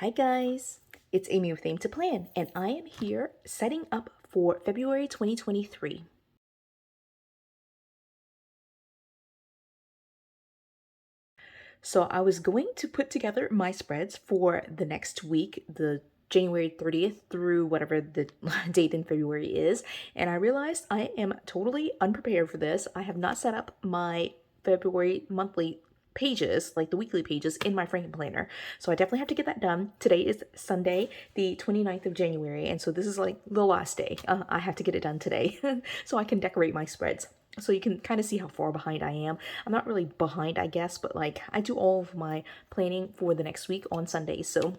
Hi guys, it's Amy with Aim to Plan, and I am here setting up for February 2023. So I was going to put together my spreads for the next week, the January 30th through whatever the date in February is, and I realized I am totally unprepared for this. I have not set up my February monthly pages, like the weekly pages, in my Frankenplanner. So I definitely have to get that done. Today is Sunday, the 29th of January, and so this is like the last day. I have to get it done today so I can decorate my spreads. So you can kind of see how far behind I am. I'm not really behind, I guess, but like I do all of my planning for the next week on Sundays. So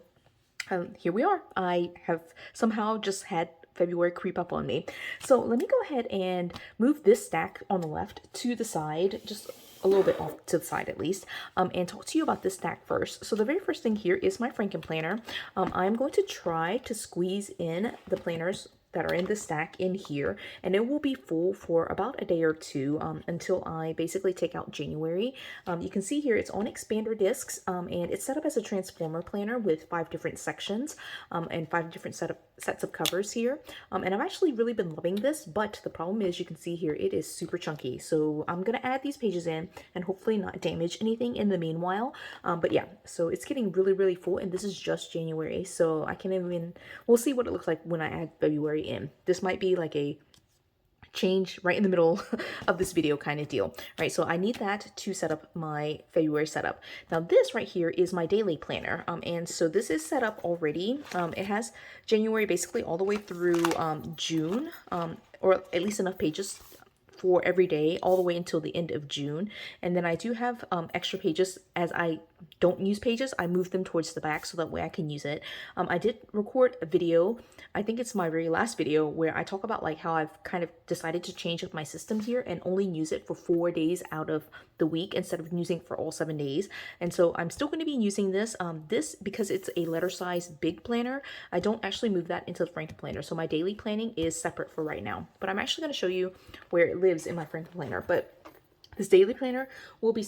here we are. I have somehow just had February creep up on me. So let me go ahead and move this stack on the left to the side, just a little bit off to the side at least, and talk to you about this stack first. So the very first thing here is my Frankenplanner. I'm going to try to squeeze in the planners that are in the stack in here, and it will be full for about a day or two until I basically take out January. You can see here it's on expander discs, and it's set up as a transformer planner with 5 different sections and 5 different sets of covers here. And I've actually really been loving this, but the problem is you can see here it is super chunky. So I'm gonna add these pages in and hopefully not damage anything in the meanwhile. But yeah, so it's getting really full, and this is just January, so I can't even, we'll see what it looks like when I add February in. This might be like a change right in the middle of this video kind of deal, right? So I need that to set up my February setup. Now this right here is my daily planner, and so this is set up already. It has January basically all the way through June, or at least enough pages for every day all the way until the end of June. And then I do have extra pages. As I don't use pages, I move them towards the back so that way I can use it. I did record a video, I think it's my very last video, where I talk about like how I've kind of decided to change up my system here and only use it for 4 days out of the week instead of using for all 7 days. And so I'm still going to be using this. This, because it's a letter size big planner, I don't actually move that into the Frankenplanner. So my daily planning is separate for right now, but I'm actually going to show you where it lives in my Frankenplanner. But this daily planner will be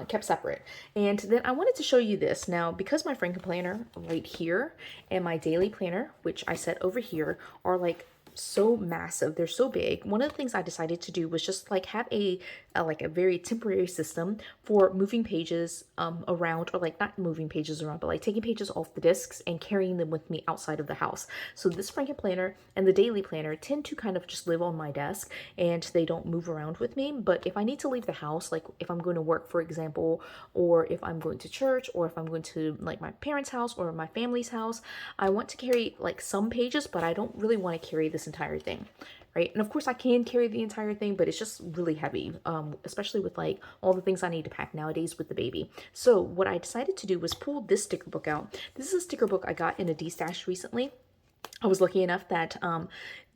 kept separate. And then I wanted to show you this. Now, because my Frankenplanner right here and my daily planner, which I set over here, are like so massive, they're so big, one of the things I decided to do was just like have a like a very temporary system for moving pages around, or like not moving pages around, but like taking pages off the discs and carrying them with me outside of the house. So this Frankenplanner and the daily planner tend to kind of just live on my desk and they don't move around with me. But if I need to leave the house, like if I'm going to work, for example, or if I'm going to church, or if I'm going to like my parents' house or my family's house, I want to carry like some pages, but I don't really want to carry this entire thing, right? And of course I can carry the entire thing, but it's just really heavy, especially with like all the things I need to pack nowadays with the baby. So what I decided to do was pull this sticker book out. This is a sticker book I got in a D-stash recently. I was lucky enough that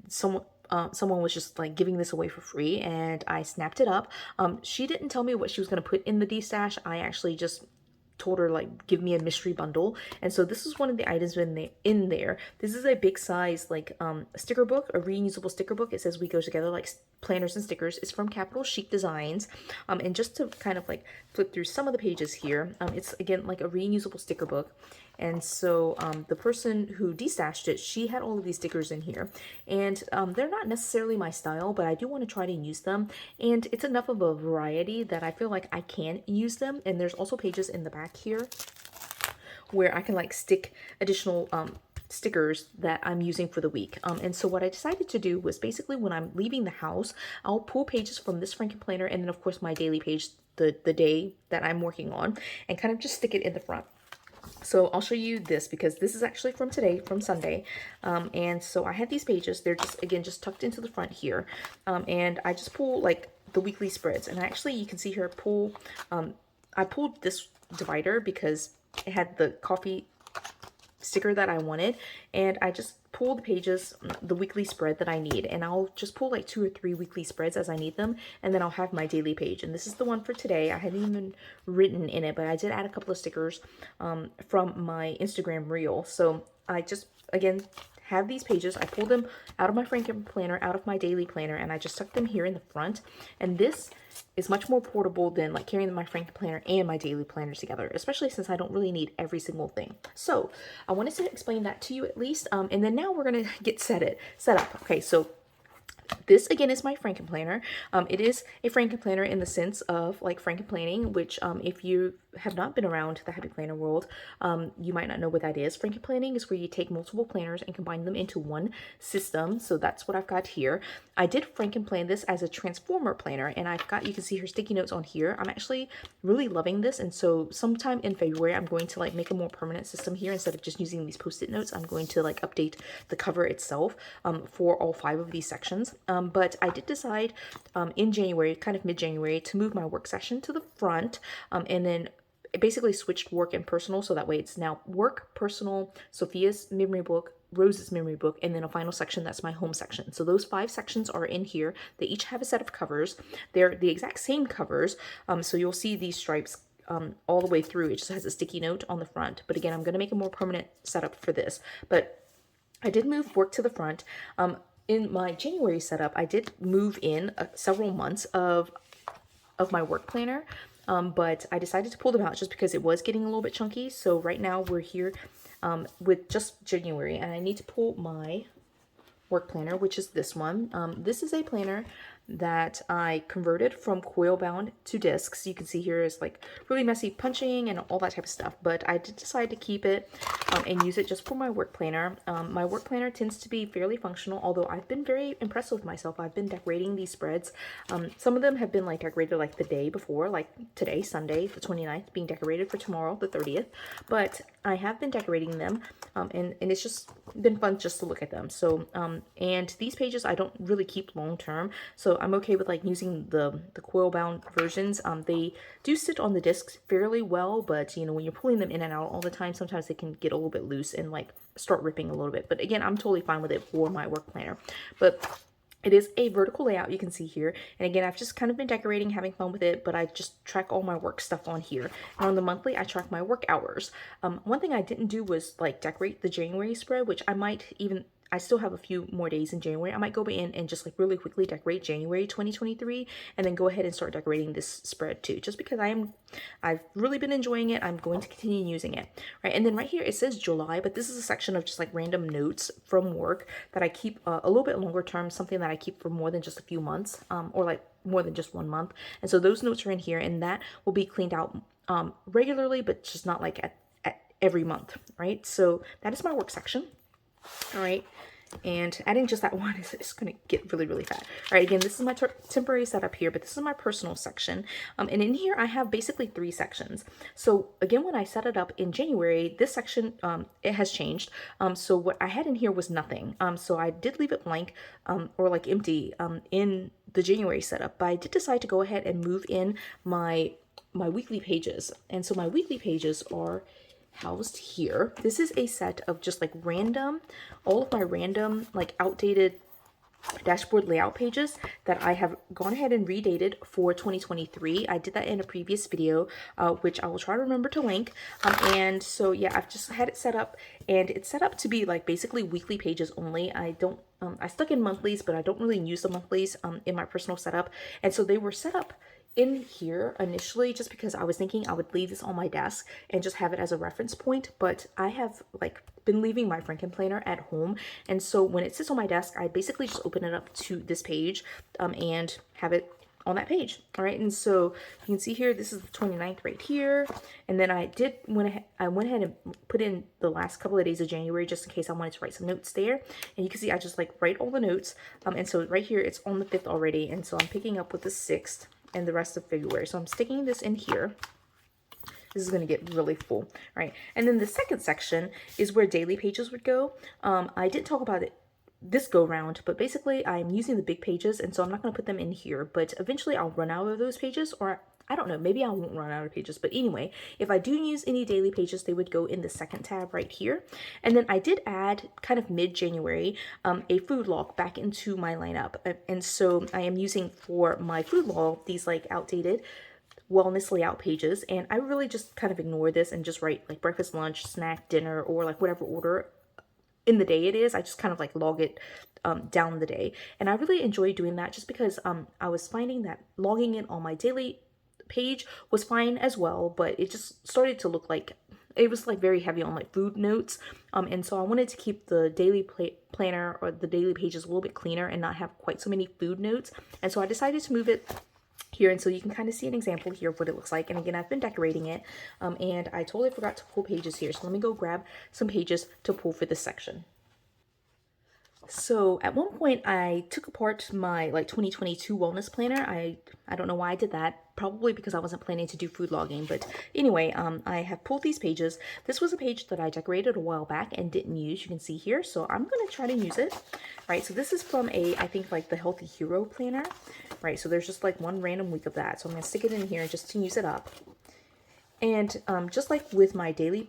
someone was just like giving this away for free, and I snapped it up. She didn't tell me what she was going to put in the D-stash. I actually just told her like give me a mystery bundle, and so this is one of the items in there. This is a big size like sticker book, a reusable sticker book. It says we go together like planners and stickers. It's from Capital Chic Designs, and just to kind of like flip through some of the pages here, it's again like a reusable sticker book. And so the person who destashed it, she had all of these stickers in here, and they're not necessarily my style, but I do want to try to use them, and it's enough of a variety that I feel like I can use them. And there's also pages in the back here where I can like stick additional stickers that I'm using for the week. And so what I decided to do was basically when I'm leaving the house, I'll pull pages from this Frankenplanner and then of course my daily page, the day that I'm working on, and kind of just stick it in the front. So I'll show you this because this is actually from today, from Sunday. And so I had these pages. They're just, again, just tucked into the front here. And I just pull like the weekly spreads. And actually you can see here, I pulled this divider because it had the coffee sticker that I wanted, and I just pull the pages, the weekly spread that I need, and I'll just pull like 2 or 3 weekly spreads as I need them, and then I'll have my daily page. And this is the one for today. I hadn't even written in it, but I did add a couple of stickers from my Instagram reel. So I just, again, have these pages. I pulled them out of my Frankenplanner, out of my daily planner, and I just stuck them here in the front. And this is much more portable than like carrying my Frankenplanner and my daily planner together, especially since I don't really need every single thing. So I wanted to explain that to you at least. And then now we're gonna get set up. Okay, so this again is my Frankenplanner. It is a Frankenplanner in the sense of like Frankenplanning, which if you have not been around the Happy Planner world, you might not know what that is. Frankenplanning is where you take multiple planners and combine them into one system. So that's what I've got here. I did Frankenplan this as a transformer planner, and I've got, you can see her sticky notes on here. I'm actually really loving this, and so sometime in February I'm going to like make a more permanent system here. Instead of just using these post-it notes, I'm going to like update the cover itself for all 5 of these sections. But I did decide in January, kind of mid-January, to move my work session to the front, and then it basically switched work and personal, so that way it's now work, personal, Sophia's memory book, Rose's memory book, and then a final section that's my home section. So those 5 sections are in here. They each have a set of covers. They're the exact same covers, so you'll see these stripes all the way through. It just has a sticky note on the front. But again, I'm going to make a more permanent setup for this. But I did move work to the front. In my January setup, I did move in several months of my work planner, but I decided to pull them out just because it was getting a little bit chunky. So right now we're here with just January, and I need to pull my work planner, which is this one. This is a planner that I converted from coil bound to discs. You can see here is like really messy punching and all that type of stuff, but I did decide to keep it and use it just for my work planner. My work planner tends to be fairly functional, although I've been very impressed with myself. I've been decorating these spreads. Some of them have been like decorated like the day before, like today, Sunday, the 29th, being decorated for tomorrow, the 30th, but I have been decorating them, and it's just been fun just to look at them. So, and these pages I don't really keep long term, so I'm okay with like using the coil bound versions. They do sit on the discs fairly well, but you know, when you're pulling them in and out all the time, sometimes they can get a little bit loose and like start ripping a little bit. But again, I'm totally fine with it for my work planner. But it is a vertical layout, you can see here. And again, I've just kind of been decorating, having fun with it, but I just track all my work stuff on here. And on the monthly, I track my work hours. One thing I didn't do was like decorate the January spread, which I still have a few more days in January. I might go in and just like really quickly decorate January 2023 and then go ahead and start decorating this spread too, just because I've really been enjoying it. I'm going to continue using it, right? And then right here it says July, but this is a section of just like random notes from work that I keep a little bit longer term, something that I keep for more than just a few months, or like more than just 1 month. And so those notes are in here, and that will be cleaned out regularly, but just not like at every month, right? So that is my work section. All right, and adding just that one is going to get really, really fat. All right, again, this is my temporary setup here, but this is my personal section. And in here, I have basically 3 sections. So again, when I set it up in January, this section, it has changed. So what I had in here was nothing. So I did leave it blank or like empty in the January setup, but I did decide to go ahead and move in my weekly pages. And so my weekly pages are housed here. This is a set of just like all of my random like outdated dashboard layout pages that I have gone ahead and redated for 2023. I did that in a previous video, which I will try to remember to link. And so yeah, I've just had it set up, and it's set up to be like basically weekly pages only. I stuck in monthlies, but I don't really use the monthlies in my personal setup. And so they were set up in here initially just because I was thinking I would leave this on my desk and just have it as a reference point, but I have like been leaving my Frankenplanner at home, and so when it sits on my desk, I basically just open it up to this page and have it on that page. All right, and so you can see here, this is the 29th right here, and then I went ahead and put in the last couple of days of January just in case I wanted to write some notes there, and you can see I just like write all the notes, and so right here it's on the 5th already, and so I'm picking up with the 6th and the rest of February. So I'm sticking this in here. This is going to get really full, right? And then the second section is where daily pages would go. I didn't talk about it this go round, but basically I'm using the big pages, and so I'm not going to put them in here, but eventually I'll run out of those pages, or I don't know, maybe I won't run out of pages, but anyway, if I do use any daily pages, they would go in the second tab right here. And then I did add kind of mid-January a food log back into my lineup, and so I am using for my food log these like outdated wellness layout pages, and I really just kind of ignore this and just write like breakfast, lunch, snack, dinner, or like whatever order in the day it is. I just kind of like log it down the day. And I really enjoy doing that just because I was finding that logging it on my daily page was fine as well, but it just started to look like it was like very heavy on like food notes. And so I wanted to keep the daily planner or the daily pages a little bit cleaner and not have quite so many food notes. And so I decided to move it here, and so you can kind of see an example here of what it looks like. And again, I've been decorating it, and I totally forgot to pull pages here, so let me go grab some pages to pull for this section. So at one point I took apart my like 2022 wellness planner. I don't know why I did that. Probably because I wasn't planning to do food logging, but anyway, I have pulled these pages. This was a page that I decorated a while back and didn't use. You can see here, so I'm gonna try to use it. Right, so this is from I think like the Healthy Hero planner. Right, so there's just like one random week of that. So I'm gonna stick it in here just to use it up. And just like with my daily,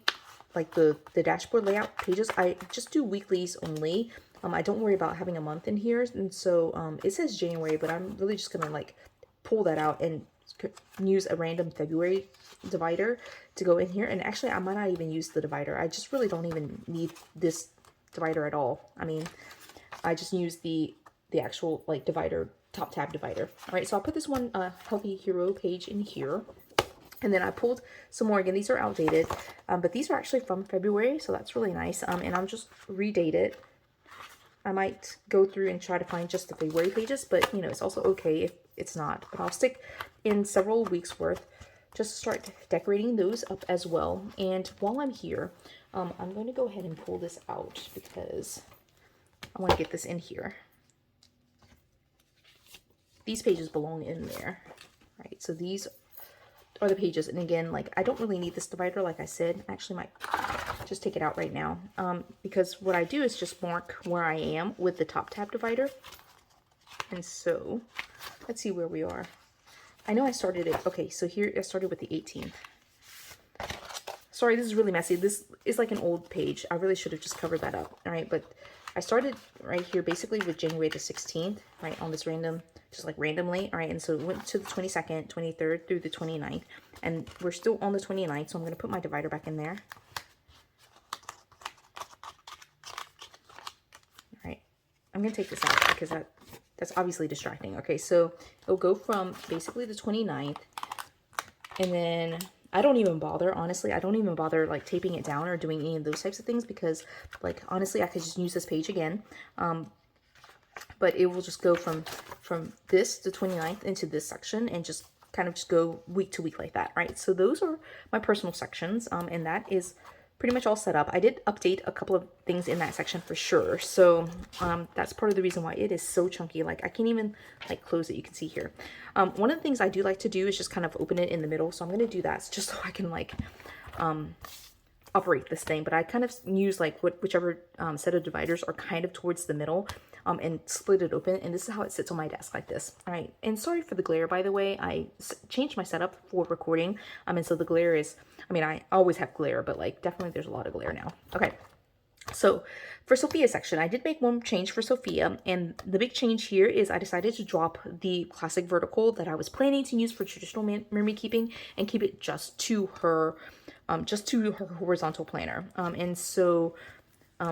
like the dashboard layout pages, I just do weeklies only. I don't worry about having a month in here, and so it says January, but I'm really just gonna like pull that out and use a random February divider to go in here. And actually, I might not even use the divider. I just really don't even need this divider at all. I mean, I just use the actual like divider, top tab divider. All right, so I'll put this one Healthy Hero page in here. And then I pulled some more. Again, these are outdated, but these are actually from February, so that's really nice. And I'll just redate it. I might go through and try to find just the February pages, but you know, it's also okay if it's not. But I'll stick in several weeks worth just to start decorating those up as well. And while I'm here, I'm going to go ahead and pull this out because I want to get this in here. These pages belong in there, right? So these are the pages, and again, like I don't really need this divider, like I said. I actually might just take it out right now, because what I do is just mark where I am with the top tab divider. And so let's see where we are. I know I started it, okay, so here I started with the 18th. Sorry, this is really messy. This is like an old page. I really should have just covered that up. All right, but I started right here basically with January the 16th, right, on this random, just like randomly. All right, and so it went to the 22nd, 23rd through the 29th, and we're still on the 29th, so I'm going to put my divider back in there. All right, I'm going to take this out because that's obviously distracting. Okay, so it'll go from basically the 29th, and then I don't even bother, honestly. I don't even bother like taping it down or doing any of those types of things because like honestly I could just use this page again. But it will just go from this the 29th into this section and just kind of just go week to week like that, right? So those are my personal sections, and that is pretty much all set up. I did update a couple of things in that section for sure. So that's part of the reason why it is so chunky. Like I can't even like close it. You can see here. One of the things I do like to do is just kind of open it in the middle. So I'm going to do that just so I can like operate this thing. But I kind of use like whichever set of dividers are kind of towards the middle, and split it open. And this is how it sits on my desk like this. All right. And sorry for the glare, by the way. I changed my setup for recording. And so the glare is, I mean, I always have glare, but like definitely there's a lot of glare now. Okay. So for Sophia's section, I did make one change for Sophia, and the big change here is I decided to drop the classic vertical that I was planning to use for traditional memory keeping and keep it just to her horizontal planner. And so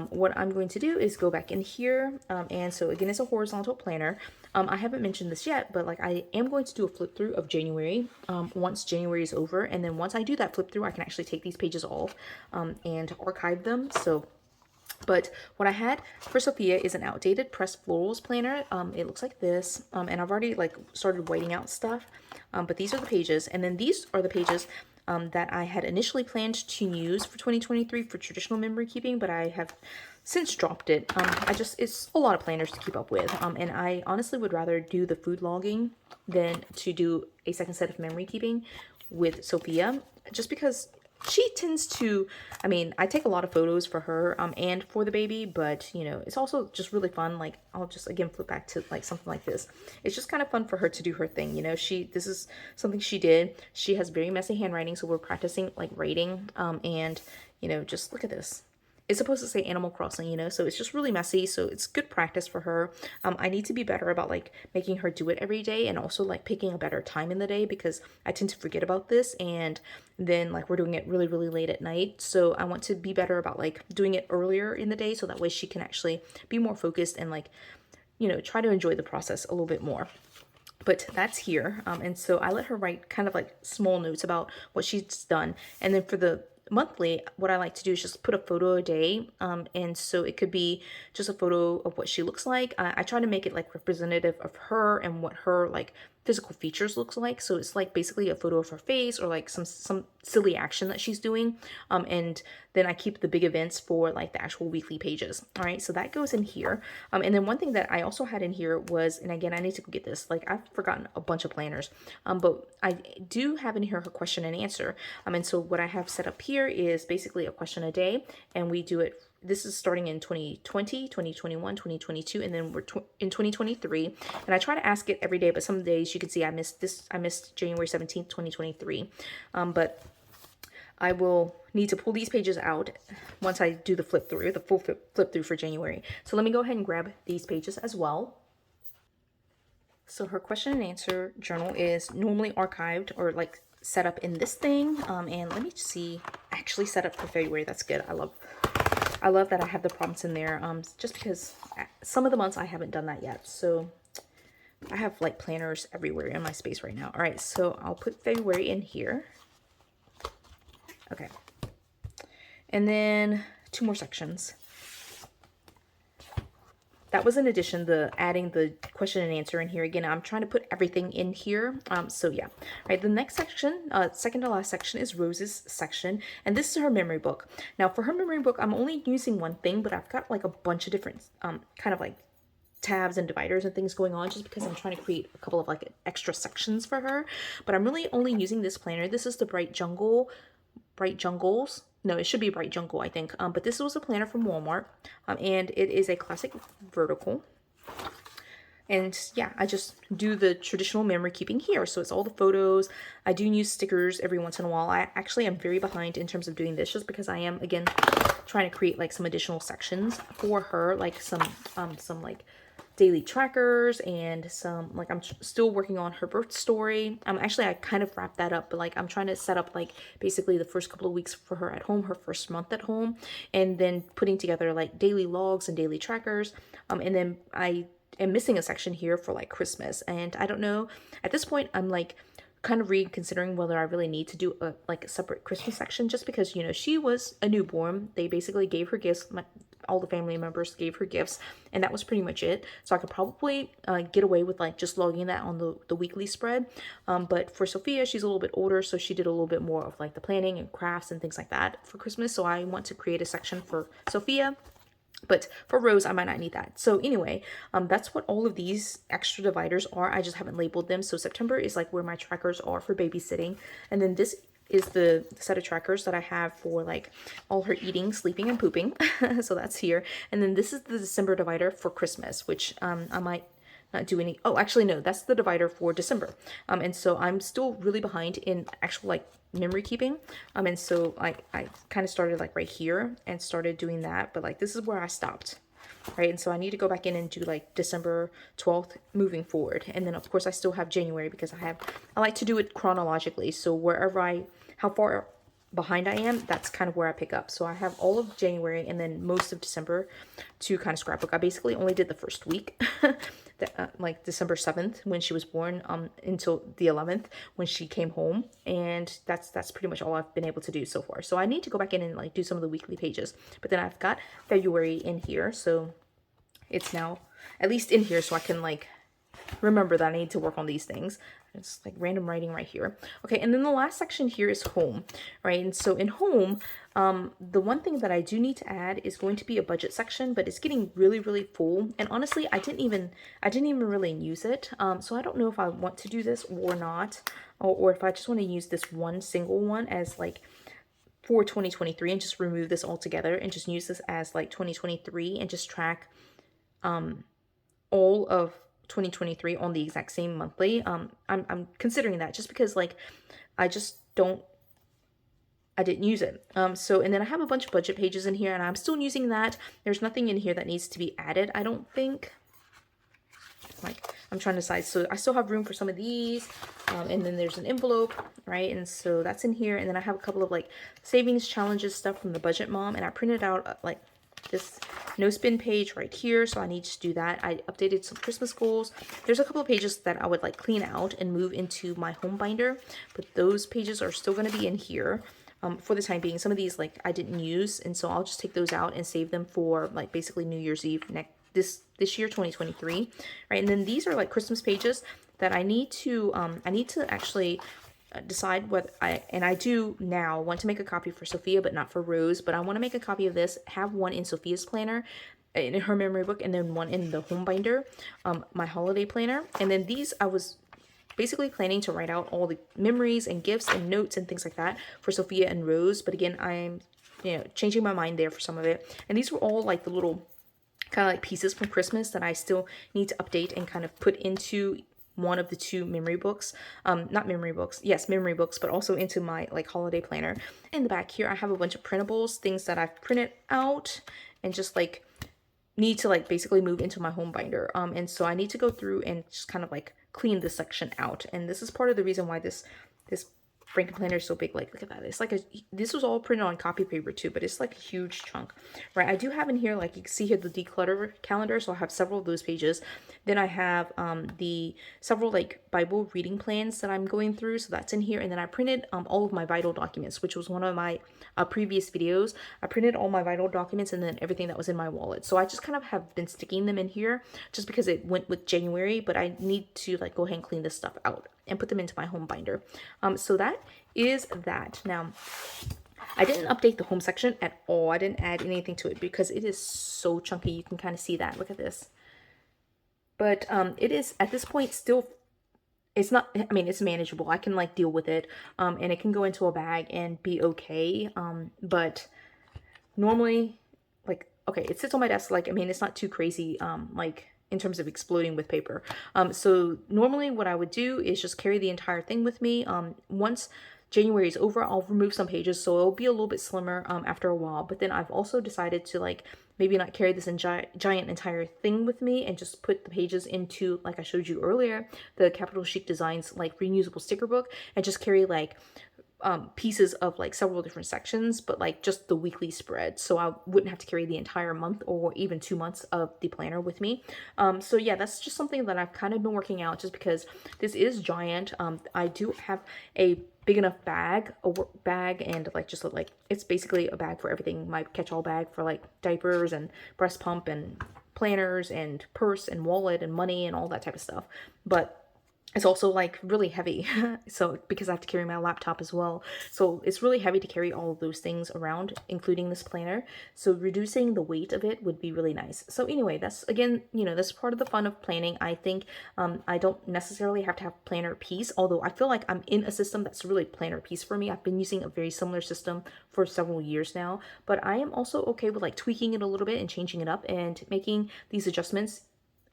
what I'm going to do is go back in here, and so again, it's a horizontal planner. I haven't mentioned this yet, but like I am going to do a flip through of January once January is over, and then once I do that flip through, I can actually take these pages off and archive them. But what I had for Sophia is an outdated pressed florals planner. It looks like this, and I've already like started whiting out stuff, but these are the pages, and then these are the pages that I had initially planned to use for 2023 for traditional memory keeping, but I have since dropped it. It's a lot of planners to keep up with, and I honestly would rather do the food logging than to do a second set of memory keeping with Sophia, just because she tends to, I mean, I take a lot of photos for her and for the baby, but you know, it's also just really fun. Like I'll just again flip back to like something like this. It's just kind of fun for her to do her thing, you know. This is something she did. She has very messy handwriting, so we're practicing like writing, and you know, just look at this. it's supposed to say Animal Crossing, so it's just really messy. So it's good practice for her. I need to be better about like making her do it every day, and also like picking a better time in the day, because I tend to forget about this, and then like we're doing it really, really late at night. So I want to be better about like doing it earlier in the day, so that way she can actually be more focused and like, try to enjoy the process a little bit more. But that's here. And so I let her write kind of like small notes about what she's done. And then for the monthly, what I like to do is just put a photo a day. And so it could be just a photo of what she looks like. I try to make it like representative of her and what her like physical features looks like. So it's like basically a photo of her face, or like some silly action that she's doing. And then I keep the big events for like the actual weekly pages. All right, so that goes in here. And then one thing that I also had in here was, and again, I need to go get this, like I've forgotten a bunch of planners, but I do have in here her question and answer. And so what I have set up here is basically a question a day, and we do it. This is starting in 2020, 2021, 2022, and then we're in 2023. And I try to ask it every day, but some days you can see I missed January 17th, 2023. But I will need to pull these pages out once I do the flip through, the full flip through for January. So let me go ahead and grab these pages as well. So her question and answer journal is normally archived or like set up in this thing. And let me see, actually set up for February. That's good. I love that I have the prompts in there, just because some of the months I haven't done that yet. So I have like planners everywhere in my space right now. All right, so I'll put February in here. Okay. And then 2 more sections. That was in addition to adding the question and answer in here. Again, I'm trying to put everything in here. So yeah. All right, the next section, second to last section, is Rose's section. And this is her memory book. Now for her memory book, I'm only using one thing, but I've got like a bunch of different kind of like tabs and dividers and things going on, just because I'm trying to create a couple of like extra sections for her. But I'm really only using this planner. This is the Bright Jungles. No, it should be Bright Jungle, I think. But this was a planner from Walmart, and it is a classic vertical. And yeah, I just do the traditional memory keeping here. So it's all the photos. I do use stickers every once in a while. I actually am very behind in terms of doing this, just because I am, again, trying to create like some additional sections for her, like some like daily trackers, and some like I'm still working on her birth story. Actually I kind of wrapped that up, but like I'm trying to set up like basically the first couple of weeks for her at home, her first month at home, and then putting together like daily logs and daily trackers. And then I am missing a section here for like Christmas, and I don't know, at this point I'm like kind of reconsidering whether I really need to do a separate Christmas section, just because she was a newborn. They basically gave her gifts. All the family members gave her gifts, and that was pretty much it. So I could probably get away with like just logging that on the weekly spread. But for Sophia, she's a little bit older, so she did a little bit more of like the planning and crafts and things like that for Christmas. So I want to create a section for Sophia. But for Rose, I might not need that. So anyway, that's what all of these extra dividers are. I just haven't labeled them. So September is like where my trackers are for babysitting. And then this is the set of trackers that I have for like all her eating, sleeping, and pooping. So that's here. And then this is the December divider for Christmas, which I might not do any. Oh, actually, no, that's the divider for December. And so I'm still really behind in actual like memory keeping. And so I kind of started like right here and started doing that, but like this is where I stopped. Right, and so I need to go back in and do like December 12th moving forward. And then of course I still have January, because I like to do it chronologically. So wherever how far behind I am, that's kind of where I pick up. So I have all of January and then most of December to kind of scrapbook. I basically only did the first week, like December 7th when she was born, until the 11th when she came home, and that's pretty much all I've been able to do so far. So I need to go back in and like do some of the weekly pages, but then I've got February in here, so it's now at least in here, so I can like remember that I need to work on these things. It's like random writing right here. Okay, and then the last section here is home, right? And so in home, the one thing that I do need to add is going to be a budget section, but it's getting really, really full. And honestly, I didn't even really use it. So I don't know if I want to do this or not, or if I just want to use this one single one as like for 2023 and just remove this altogether and just use this as like 2023 and just track all of 2023 on the exact same monthly. I'm considering that, just because like I just don't I didn't use it. So, and then I have a bunch of budget pages in here, and I'm still using that. There's nothing in here that needs to be added, I don't think. Like, I'm trying to decide. So I still have room for some of these. And then there's an envelope, right? And so that's in here. And then I have a couple of like savings challenges stuff from the Budget Mom. And I printed out like this no spin page right here. So I need to do that. I updated some Christmas goals. There's a couple of pages that I would like clean out and move into my home binder. But those pages are still going to be in here. For the time being. Some of these like I didn't use, and so I'll just take those out and save them for like basically New Year's Eve this year, 2023, right? And then these are like Christmas pages that I need to actually decide what I do now want to make a copy for Sophia, but not for Rose. But I want to make a copy of this, have one in Sophia's planner, in her memory book, and then one in the home binder, my holiday planner. And then these I was basically planning to write out all the memories and gifts and notes and things like that for Sophia and Rose. But again, I'm, changing my mind there for some of it. And these were all like the little kind of like pieces from Christmas that I still need to update and kind of put into one of the two memory books. Not memory books. Yes, memory books, but also into my like holiday planner. In the back here, I have a bunch of printables, things that I've printed out and just like need to like basically move into my home binder. And so I need to go through and just kind of like clean this section out. And this is part of the reason why this Frankenplanner is so big. Like, look at that. It's like this was all printed on copy paper too, but it's like a huge chunk, right? I do have in here, like you can see here, the declutter calendar. So I have several of those pages. Then I have the several like Bible reading plans that I'm going through. So that's in here. And then I printed all of my vital documents, which was one of my previous videos. I printed all my vital documents and then everything that was in my wallet. So I just kind of have been sticking them in here just because it went with January, but I need to like go ahead and clean this stuff out and put them into my home binder. So that is that. Now, I didn't update the home section at all. I didn't add anything to it because it is so chunky. You can kind of see that. Look at this. But it is at this point still, it's not, I mean, it's manageable. I can like deal with it, and it can go into a bag and be okay. But normally, like, okay, it sits on my desk. Like, I mean, it's not too crazy, like in terms of exploding with paper. So normally what I would do is just carry the entire thing with me. Once January is over, I'll remove some pages, so it'll be a little bit slimmer after a while. But then I've also decided to like maybe not carry this giant entire thing with me and just put the pages into, like I showed you earlier, the Capital Chic Designs like reusable sticker book, and just carry like pieces of like several different sections, but like just the weekly spread, so I wouldn't have to carry the entire month or even 2 months of the planner with me. So yeah, that's just something that I've kind of been working out, just because this is giant. I do have a big enough bag, a work bag, and like just like it's basically a bag for everything, my catch-all bag for like diapers and breast pump and planners and purse and wallet and money and all that type of stuff. But it's also like really heavy, so because I have to carry my laptop as well, so it's really heavy to carry all of those things around, including this planner. So reducing the weight of it would be really nice. So anyway, that's, again, that's part of the fun of planning. I think I don't necessarily have to have planner piece, although I feel like I'm in a system that's really planner piece for me. I've been using a very similar system for several years now, but I am also okay with like tweaking it a little bit and changing it up and making these adjustments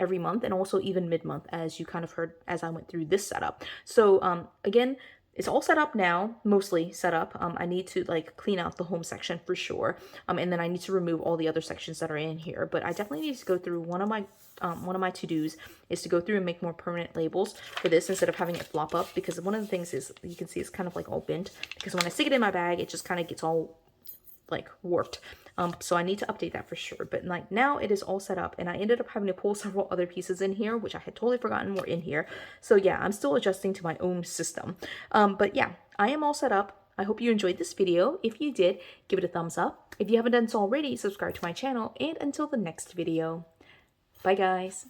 every month, and also even mid-month, as you kind of heard as I went through this setup. So again, it's all set up now, mostly set up. I need to like clean out the home section for sure, and then I need to remove all the other sections that are in here. But I definitely need to go through one of my to-dos is to go through and make more permanent labels for this instead of having it flop up, because one of the things is you can see it's kind of like all bent, because when I stick it in my bag, it just kind of gets all like warped. So I need to update that for sure. But like now it is all set up, and I ended up having to pull several other pieces in here, which I had totally forgotten were in here. So yeah, I'm still adjusting to my own system. But yeah, I am all set up. I hope you enjoyed this video. If you did, give it a thumbs up. If you haven't done so already, subscribe to my channel, and until the next video, bye guys.